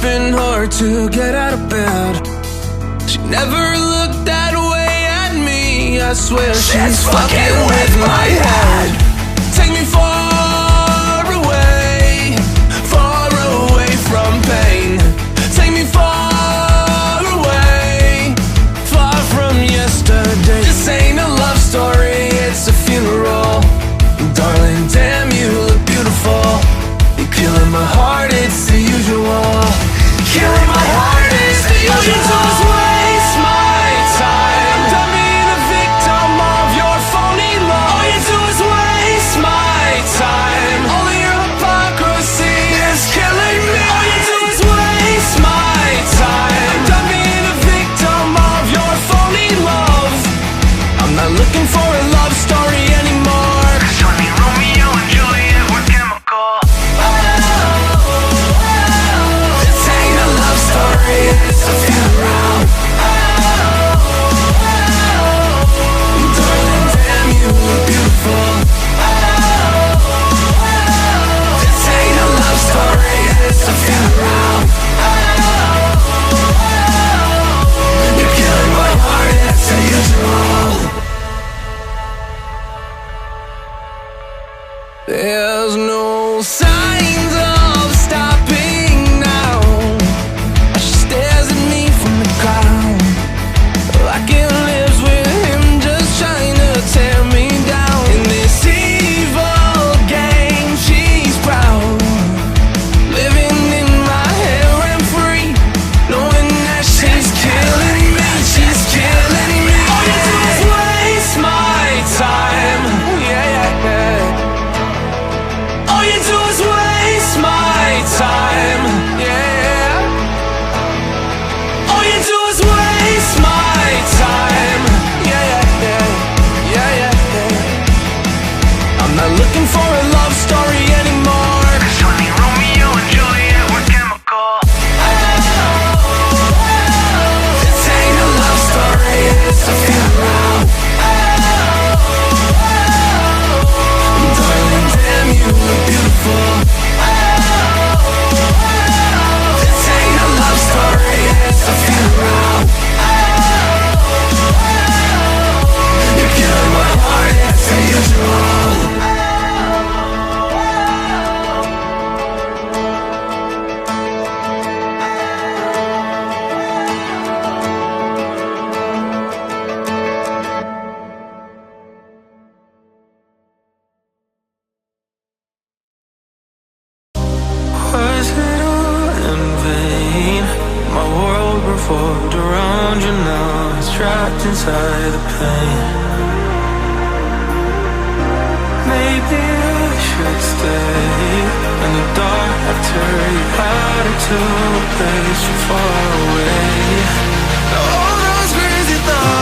been hard to get out of bed. She never looked that way at me. I swear she's fucking with my head. Take me far away from pain. Take me far away, far from yesterday. This ain't a love story, it's a funeral. Darling, damn, you look beautiful. You're killing my heart, it's the usual. Killing my heart is the usual. All you do is waste my time. Done being a victim of your phony love. All you do is waste my time. All of your hypocrisy is killing me. All you do is waste my time. Done being a victim of your phony love. I'm not looking for a love story anymore. 'Cause honey, Romeo and Juliet were chemical. This ain't a love story, it's a funeral. Darling, damn, you look beautiful. This ain't a love story, it's a funeral. You're killing my heart, it's the usual. There's no signs of stopping now. She stares at me from the ground, like it lives with him, just trying to tear me down. In this evil game, she found you now, it's trapped inside the pain. Maybe I should stay in the dark after you had into a place too far away. All those crazy thoughts